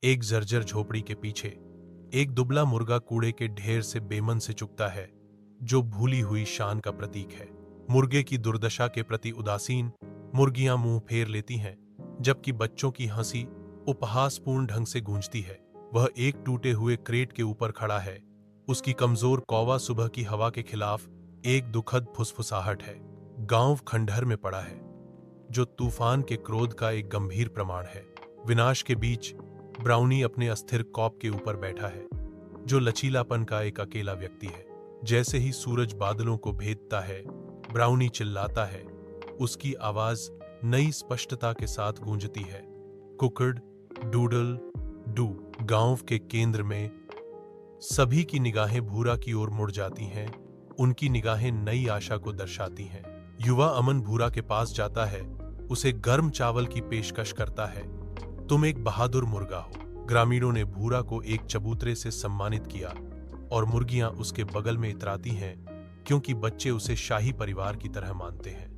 एक जर्जर झोपड़ी के पीछे एक दुबला मुर्गा कूड़े के ढेर से बेमन से चुगता है, जो भूली हुई शान का प्रतीक है। मुर्गे की दुर्दशा के प्रति उदासीन मुर्गियां मुंह फेर लेती हैं, जबकि बच्चों की हंसी उपहासपूर्ण ढंग से गूंजती है। वह एक टूटे हुए क्रेट के ऊपर खड़ा है। उसकी कमजोर कौवा सुबह की हवा के खिलाफ एक दुखद फुसफुसाहट है। गांव खंडहर में पड़ा है, जो तूफान के क्रोध का एक गंभीर प्रमाण है। विनाश के बीच ब्राउनी अपने अस्थिर कॉप के ऊपर बैठा है, जो लचीलापन का एक अकेला व्यक्ति है। जैसे ही सूरज बादलों को भेदता है, ब्राउनी चिल्लाता है। उसकी आवाज नई स्पष्टता के साथ गूंजती है, कुकड़ डूडल डू। गांव के केंद्र में सभी की निगाहें भूरा की ओर मुड़ जाती हैं। उनकी निगाहें नई आशा को दर्शाती हैं। युवा अमन भूरा के पास जाता है, उसे गर्म चावल की पेशकश करता है। तुम एक बहादुर मुर्गा हो। ग्रामीणों ने भूरा को एक चबूतरे से सम्मानित किया और मुर्गियां उसके बगल में इतराती हैं, क्योंकि बच्चे उसे शाही परिवार की तरह मानते हैं।